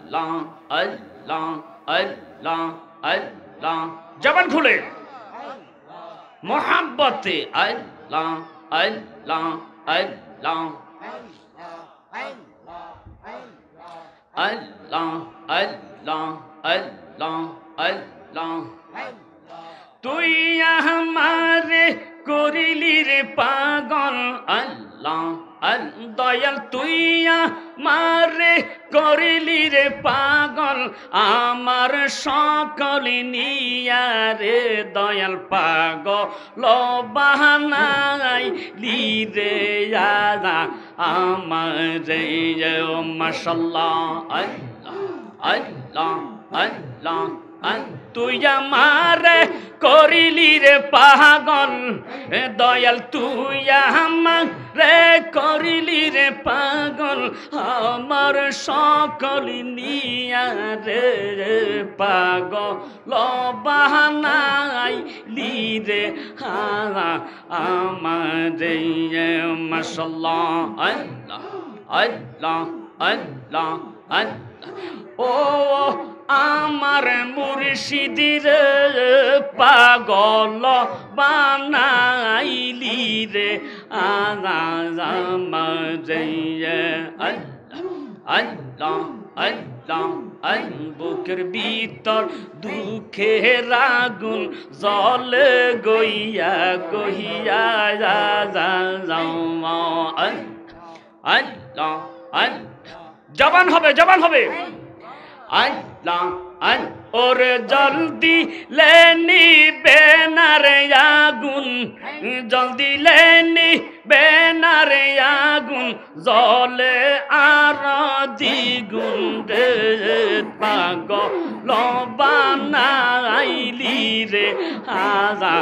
अल्लाह अल्लाह अल्लाह अल्लाह जबान खुले मोहब्बते अल्लाह अल्लाह अल्लाह अल्लाह अल्लाह अल्लाह अल्लाह তুই আমারে করিলি রে পাগল আল্লাহ দয়াল তুই আমারে করিলি রে পাগল আমার সকল নিয়া রে দয়াল পাগল বাহানাই রে আদা আমারে মাশাআল্লাহ আল্লাহ আল্লাহ আল্লাহ তুই আমারে করিলি রে পাগল দয়াল তুই আমারে করিলি রে পাগল আমার সকল নিয়া রে পাগল বাহানাই রে আমারে মাশাআল্লাহ আল্লাহ আল্লাহ আল্লাহ আল্লাহ ও আমার মুর্শিদের পাগল বানাইলি রে আমারে আল্লাহ আল্লাহ বুকের ভিতর দুঃখের আগুন জ্বলে গইয়া গইয়া আল্লাহ জবান হবে জবান হবে আল্লাহ ওর জলদি লেনি বেনারে আগুন জলদি লেনি বেনারে আগুন জলে আর দ্বিগুণ রে পাগল বানাইলি রে আজা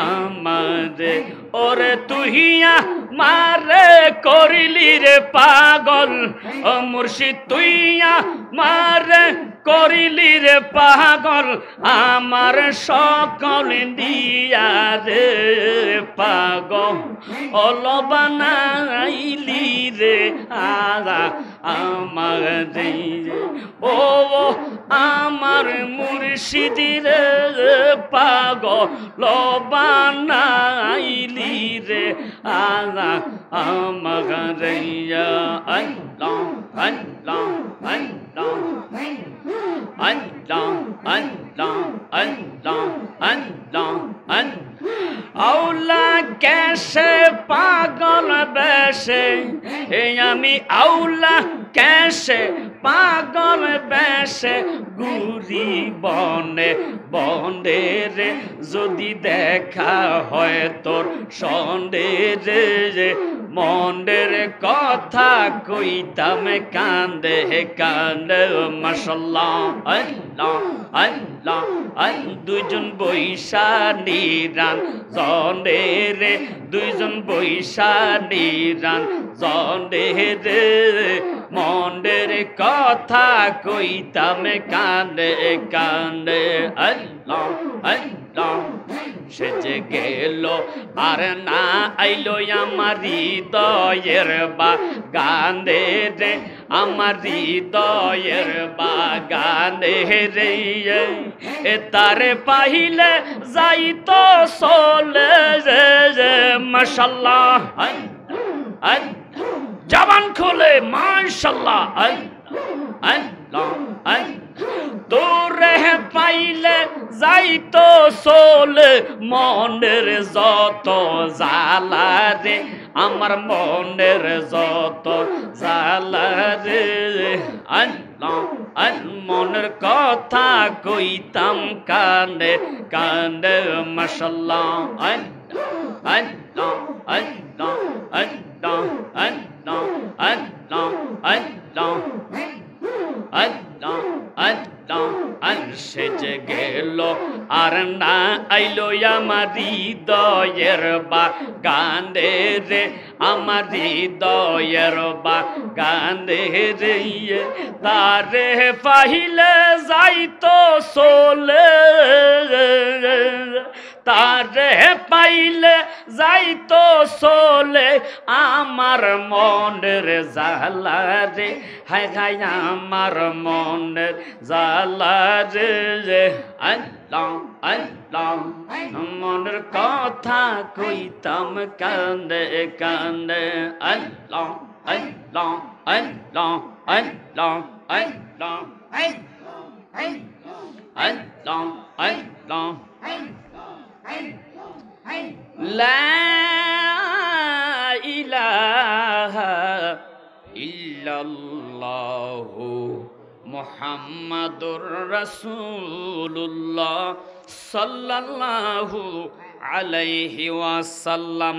আমারে ওরে তুহিয়া মারে করিলি রে পাগল ও মুর্শিদ তুইয়া মারে করিলি রে পাগল আমার সকল দিয়া রে পাগল বানাইলি রে আজা আমার ও আমার মুর্শিদের পাগল বানাইলি রে আজা আমার আল্লাহ আল্লাহ আল্লাহ Allah, Allah, Allah, Allah, আউলা कैसे पागल बैसे আমি আউলা कैसे পাগল बैसे গুরি বনে বনে রে যদি দেখা হয় তোর সন্ডে রে মনের কথা কইতাম কান্দে কান্দে মাশাআল্লাহ আল্লাহ আল্লাহ দুইজন বৈশা নিরান জনে রে দুইজন বৈশা নিরান জনে রে মনের কথা কইতাম কান্দে কান্দে আল্লাহ আল্লাহ সে যে গেল আর না আইলো আমার হৃদয়ের বাগানে রে আমার হৃদয়ের বাগানে রে তারে পাইলে যাইতো চলে যে মাশাআল্লাহ জবান খুলে মাশাআল্লাহ আল্লাহ তোরে পাইলে যাইতো চলে মনের যত জ্বালা রে আমার মনের যত জ্বালা রে আল্লাহ মনের কথা কইতাম কানে কানে মাশাআল্লাহ আল্লাহ আল্লাহ আল্লাহ আল্লাহ আল্লাহ আল্লাহ আল্লাহ আল্লাহ সে যে গেল আর না আইলো আমার হৃদয়ের বাগানে রে আমার হৃদয়ের বাগানে রে তারে পাইলে যাইতো চলে তারে পাইলে যাইতো চলে আমার মনের জালা রে, হায় হায় আমার মনের জালা রে। আল্লাহ আল্লাহ মনের কথা কইতাম কান্দে কান্দে। আল্লাহ আল্লাহ আল্লাহ আল্লাহ আল্লাহ আল্লাহ আল্লাহ লা ইলাহা ইল্লাল্লাহু মুহাম্মাদুর রাসূলুল্লাহ সাল্লাল্লাহু আলাইহি ওয়াসাল্লাম।